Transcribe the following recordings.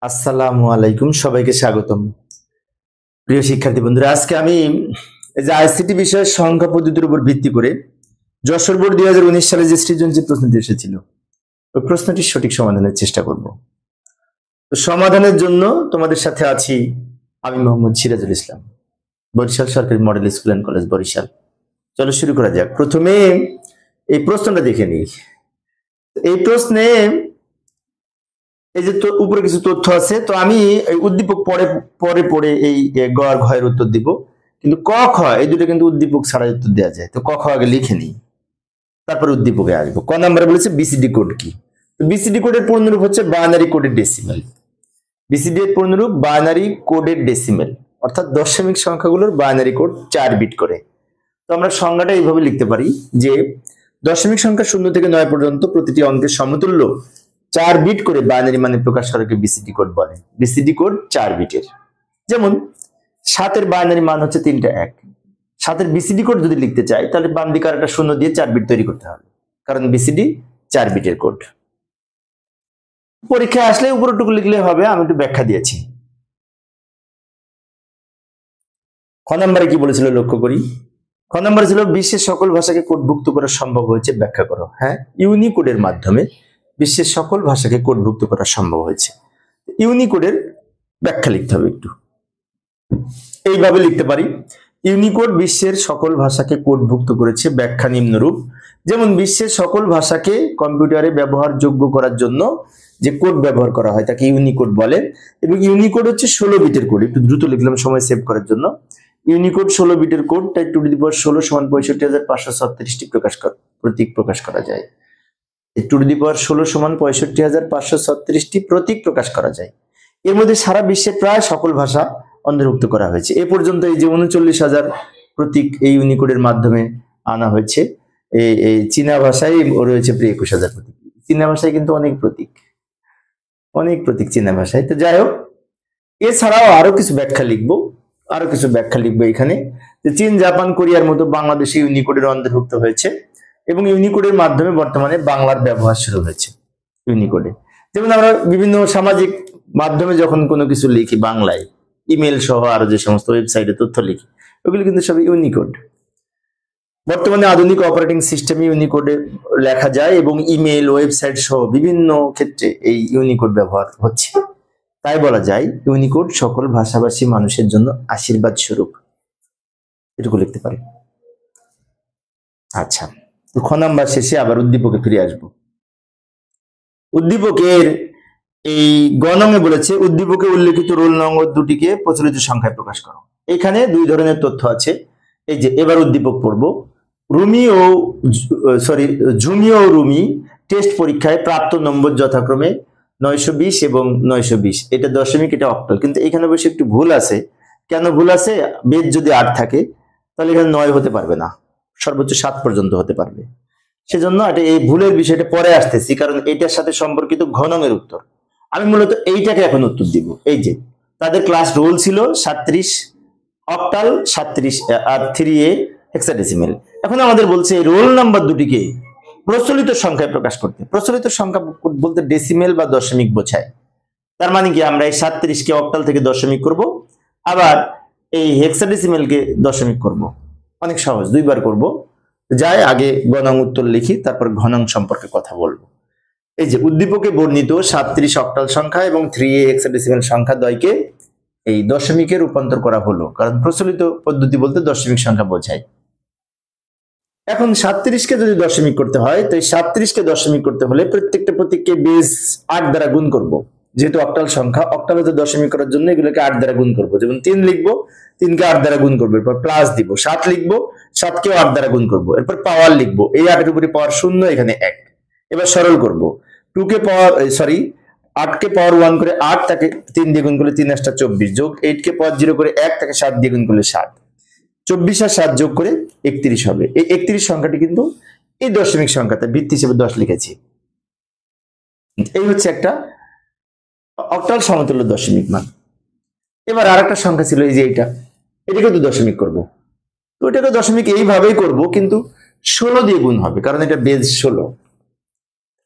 আসসালামু আলাইকুম, সবাইকে স্বাগতম। প্রিয় শিক্ষার্থী বন্ধুরা, আজকে আমি এই যে আইসিটি বিষয়ের সংখ্যা পদ্ধতির উপর ভিত্তি করে যশোর বোর্ড 2019 সালে যে সৃজনশীল প্রশ্নটি এসেছিল ওই প্রশ্নটির সঠিক সমাধানের চেষ্টা করব। তো সমাধানের জন্য তোমাদের সাথে আছি আমি মোহাম্মদ সিরাজুল ইসলাম, বরিশাল সরকারি model school and college, Barishal. চলো শুরু করা যাক। প্রথমে এই প্রশ্নটা দেখে নিই। এই প্রশ্নে এই যে উপরে কিছু তথ্য আছে, তো আমি এই উদ্দীপক পরে পরে পড়ে এই গ আর ঘ এর উত্তর দিব, কিন্তু ক খ এই দুটো কিন্তু উদ্দীপক ছাড়াই উত্তর দেওয়া যায়। তো ক খ আগে লিখে নিই, তারপরে উদ্দীপকে আসবো। ক নাম্বারে বলেছে বিসিডি কোড কি। তো বিসিডি কোডের পূর্ণরূপ হচ্ছে বাইনারি কোডের ডেসিমেল। বিসিডি এর পূর্ণরূপ বাইনারি কোডের ডেসিমেল, অর্থাৎ দশমিক সংখ্যাগুলোর বাইনারি কোড 4 বিট করে। তো আমরা সংজ্ঞাটা এইভাবে লিখতে পারি যে দশমিক সংখ্যা 0 থেকে 9 পর্যন্ত প্রতিটি অঙ্কের সমতুল্য 4 বিট করে বাইনারি মানে প্রকাশ করাকে বিসিডি কোড বলে। বিসিডি কোড 4 বিটের। যেমন 7 এর বাইনারি মান হচ্ছে 3টা 1। 7 এর বিসিডি কোড যদি লিখতে চাই তাহলে বাম দিকে আরেকটা 0 দিয়ে 4 বিট তৈরি করতে হবে, কারণ বিসিডি 4 বিটের কোড। পরীক্ষায় আসলে উপরটুকু লিখলে হবে, আমি একটু ব্যাখ্যা দিয়েছি। খ নম্বরে কি বলেছিল লক্ষ্য করি। খ নম্বরে ছিল বিশ্বের সকল ভাষাকে কোডভুক্ত করা সম্ভব হয়েছে, ব্যাখ্যা করো। হ্যাঁ, ইউনিকোডের মাধ্যমে বিশ্বের সকল ভাষাকে কোডভুক্ত করা সম্ভব হয়েছে। ইউনিকোডের ব্যাখ্যা লিখতে হবে একটু। এইভাবে লিখতে পারি, ইউনিকোড বিশ্বের সকল ভাষাকে কোডভুক্ত করেছে, ব্যাখ্যা নিম্নরূপ। যেমন বিশ্বের সকল ভাষাকে কম্পিউটারে ব্যবহারযোগ্য করার জন্য যে কোড ব্যবহার করা হয় তাকে ইউনিকোড বলে, এবং ইউনিকোড হচ্ছে 16 বিটের কোড। একটু দ্রুত লিখলাম সময় সেভ করার জন্য। ইউনিকোড 16 বিটের কোড, তাই 2^16 = 65,536টি প্রতীক প্রকাশ করা যায়। 2^16 = 65,536টি প্রতীক প্রকাশ করা যায়। এর মধ্যে সারা বিশ্বে প্রায় সকল ভাষা অন্তর্ভুক্ত করা হয়েছে। এ পর্যন্ত এই যে 39,000 প্রতীক এই ইউনিকোডের মাধ্যমে আনা হয়েছে। এই চীনা ভাষায় রয়েছে প্রায় 21,000 প্রতীক। চীনা ভাষায় কিন্তু অনেক প্রতীক চীনা ভাষায়। তো যাই হোক, এছাড়াও আরো কিছু ব্যাখ্যা লিখবো এখানে, যে চীন, জাপান, কোরিয়ার মতো বাংলাদেশে ইউনিকোডের অন্তর্ভুক্ত হয়েছে, এবং ইউনিকোডের মাধ্যমে বর্তমানে বাংলার ব্যবহার শুরু হয়েছে ইউনিকোডে। যেমন আমরা বিভিন্ন সামাজিক মাধ্যমে যখন কোনো কিছু লিখি বাংলায়, ইমেল সহ আরো যে সমস্ত ওয়েবসাইটে তথ্য লিখি, ওগুলো কিন্তু সব ইউনিকোড। বর্তমানে আধুনিক অপারেটিং সিস্টেমে ইউনিকোডে লেখা যায়, এবং ইমেল, ওয়েবসাইট সহ বিভিন্ন ক্ষেত্রে এই ইউনিকোড ব্যবহার হচ্ছে। তাই বলা যায় ইউনিকোড সকল ভাষাভাষী মানুষের জন্য আশীর্বাদ স্বরূপ। এটুকু লিখতে পারি। আচ্ছা, খ নাম্বার শেষে আবার উদ্দীপকে ফিরে আসবো। উদ্দীপকের এই গণঙে বলেছে উদ্দীপকে উল্লেখিত রোল নম্বর দুটিকে প্রচলিত সংখ্যায় প্রকাশ করো। এখানে দুই ধরনের তথ্য আছে। এই যে এবার উদ্দীপক পড়বো। ঝুমি ও রুমি টেস্ট পরীক্ষায় প্রাপ্ত নম্বর যথাক্রমে 920 এবং 920। এটা দশমিক, এটা অক্টাল, কিন্তু এখানে বসে একটু ভুল আছে। কেন ভুল আছে? বেদ যদি 8 থাকে তাহলে এখানে 9 হতে পারবে না, সর্বোচ্চ 7 পর্যন্ত হতে পারবে। সেজন্য এটা এই ভুলের বিষয়টা পরে আসতেছি, কারণ এটার সাথে সম্পর্কিত ঘনঙের উত্তর। আমি মূলত এইটাকে এখন উত্তর দিব। এই যে তাদের ক্লাস রোল ছিল 37 অক্টাল, 37 আর 3A হেক্সাডেসিমেল। এখন আমাদের বলছে এই রোল নাম্বার দুটিকে প্রচলিত সংখ্যায় প্রকাশ করতে। প্রচলিত সংখ্যা বলতে ডেসিমেল বা দশমিক বোঝায়। তার মানে কি, আমরা এই 37কে অক্টাল থেকে দশমিক করব, আবার এই হেক্সাডেসিমেলকে দশমিক করব। অনেক সহজ, দুইবার করব। যাই আগে গণং উত্তর লিখি, তারপর ঘনং সম্পর্কে কথা বলবো। এই যে উদ্দীপকে বর্ণিত 37 অক্টাল সংখ্যা এবং 3A হেক্সাডেসিমেল সংখ্যা দ্বয়কে এই দশমিকে রূপান্তর করা হলো, কারণ প্রচলিত পদ্ধতি বলতে দশমিক সংখ্যা বোঝায়। এখন 37কে যদি দশমিক করতে হয়, তো এই 37কে দশমিক করতে হলে প্রত্যেকটা প্রতীককে বেস 8 দ্বারা গুণ করব। যেহেতু অক্টাল সংখ্যা, অক্টালে দশমিক করার জন্য এগুলোকে 8 দ্বারা গুণ করব। যেমন 3 লিখবো, 3কে 8 দ্বারা গুণ করবো, এরপর প্লাস দিব। 7 লিখবো, 7কেও 8 দ্বারা গুণ করবো, এরপর পাওয়ার লিখবো। এই 8 এর উপরে পাওয়ার 0, এখানে 1। এবার সরল করব। 8কে পাওয়ার 1 করে 8, তাকে 3 দিয়ে গুণ করলে 3 × 8 = 24, যোগ 8কে পাওয়ার 0 করে 1, তাকে 7 দিয়ে গুণ করলে 7। 24 আর 7 যোগ করে 31 হবে। এই 31 সংখ্যাটি কিন্তু এই দশমিক সংখ্যাতে ভিত্তি হিসেবে 10 লিখেছি। এই হচ্ছে একটা অক্টাল সমতুল্য দশমিক মান। এবার আরেকটা সংখ্যা ছিল এই যে এটাকে তো দশমিক করব। তো এটাকে দশমিক এইভাবেই করব, কিন্তু 16 দিয়ে গুণ হবে, কারণ এটা বেজ 16।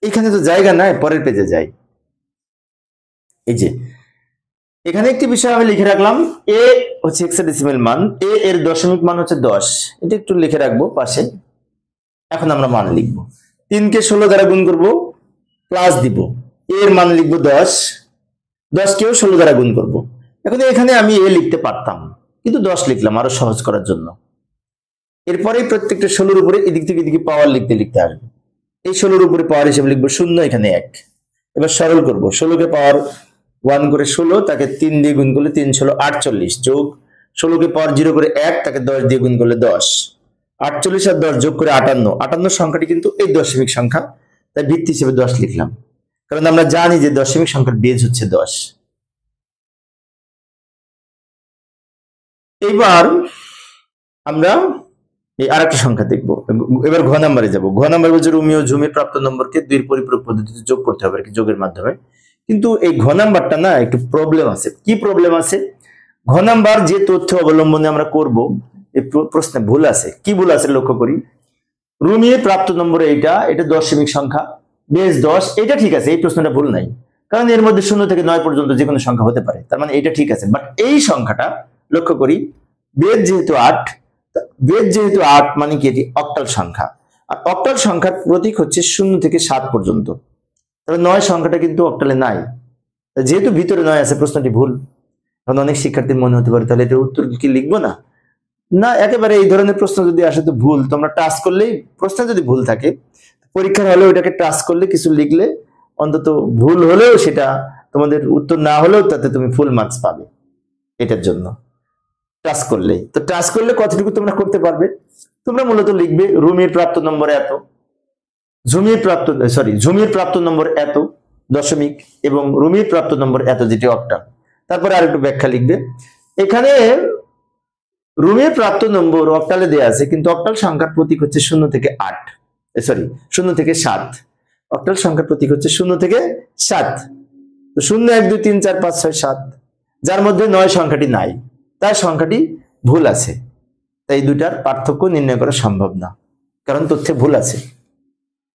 এখানে তো জায়গা নাই, পরের পেজে যাই। এই যে এখানে একটি বিষয় আমি লিখে রাখলাম, এ হচ্ছে হেক্সাডেসিমাল মান, এ এর দশমিক মান হচ্ছে 10, এটা একটু লিখে রাখবো পাশে। এখন আমরা মান লিখবো, 3 কে 16 দ্বারা গুণ করব, প্লাস দিব, এর মান লিখবো 10, 10 কেও 16 দ্বারা গুণ করব। এখন এখানে আমি এ লিখতে পারতাম, কিন্তু 10 লিখলাম আরো সহজ করার জন্য। এরপরে প্রত্যেকটা 16-র উপরে এদিক থেকে এদিকে পাওয়ার লিখতে লিখতে আসবে। এই 16-র উপরে পাওয়ার হিসেবে লিখবো 0, এখানে 1। এবার সরল করব, 16 কে পাওয়ার 1 করে 16, তাকে 3 দিয়ে গুণ করলে 3 16 48, যোগ 16 কে পাওয়ার 0 করে 1, তাকে 10 দিয়ে গুণ করলে 10, 48 আর 10 যোগ করে 58। 58 সংখ্যাটি কিন্তু এই দশমিক সংখ্যা, তাই ভিত্তি হিসেবে 10 লিখলাম, কারণ আমরা জানি যে দশমিক সংখ্যার বেজ হচ্ছে 10। এবার আমরা এই আরেকটা সংখ্যা দেখবো। এবার ঘ নাম্বারে যাব। ঘ নাম্বার বলছে রুমি ও ঝুমির প্রাপ্ত নম্বরকে 2 এর পরিপূরক পদ্ধতিতে যোগ করতে হবে, কি যোগের মাধ্যমে। কিন্তু এই ঘ নাম্বারটা না একটু প্রবলেম আছে। কি প্রবলেম আছে? ঘ নাম্বার যে তথ্য অবলম্বনে আমরা করব, এই প্রশ্নে ভুল আছে। কি ভুল আছে লক্ষ্য করি। রুমির প্রাপ্ত নম্বর এটা দশমিক সংখ্যা, বেস 10, এটা ঠিক আছে, এই প্রশ্নটা ভুল নাই, কারণ এর মধ্যে 0 থেকে 9 পর্যন্ত যে কোনো সংখ্যা হতে পারে, তার মানে এটা ঠিক আছে। বাট এই সংখ্যাটা লক্ষ্য করি, বেদ যেহেতু 8, মানে কি এটি অক্টাল সংখ্যা, আর অক্টাল সংখ্যার প্রতীক হচ্ছে 0 থেকে 7 পর্যন্ত, তবে 9 সংখ্যাটা কিন্তু অক্টালে নাই। যেহেতু ভিতরে 9 আছে, প্রশ্নটি ভুল। এখন অনেক শিক্ষার্থীর মনে হতে পারে তাহলে এটার উত্তর কি লিখবো না? না, একেবারে এই ধরনের প্রশ্ন যদি আসে তো ভুল, তোমরা টাচ করলেই, প্রশ্ন যদি ভুল থাকে পরীক্ষার হলে ওইটাকে টাচ করলে কিছু লিখলে অন্তত ভুল হলেও সেটা তোমাদের উত্তর না হলেও তাতে তুমি ফুল মার্কস পাবে। এটার জন্য টাচ করলেই তো, টাচ করলে কতটুকু তোমরা করতে পারবে, তোমরা মূলত লিখবে রুমির প্রাপ্ত নম্বর এত, ঝুমির প্রাপ্ত নম্বর এত দশমিক, এবং রুমির প্রাপ্ত নম্বর এত, যেটি অক্টাল। তারপরে আরেকটু ব্যাখ্যা লিখবে। এখানে রুমির প্রাপ্ত নম্বর অক্টালে দেয়া আছে, কিন্তু অক্টাল সংখ্যার প্রতীক হচ্ছে 0 থেকে 7। অক্টাল সংখ্যার প্রতীক হচ্ছে 0 থেকে 7। তো 0 1 2 3 4 5 6 7, যার মধ্যে 9 সংখ্যাটি নাই, তার সংখ্যাটি ভুল আছে। তাই দুটার পার্থক্য নির্ণয় করা সম্ভব না, কারণ তথ্যে ভুল আছে।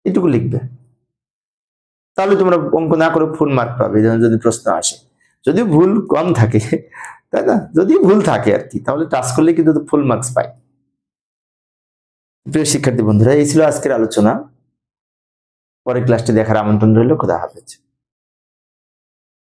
এটুকু লিখবে, তাহলে তোমরা অঙ্ক না করে ফুল মার্ক পাবে যদি প্রশ্ন আসে। যদি ভুল কম থাকে, তাই না, যদি ভুল থাকে আর কি, তাহলে টাচ করলে কিন্তু ফুল মার্কস পাই। প্রিয় শিক্ষার্থী বন্ধুরা, এই ছিল আজকের আলোচনা। পরের ক্লাসটি দেখার আমন্ত্রণ রইল। খোদা হাফেজ।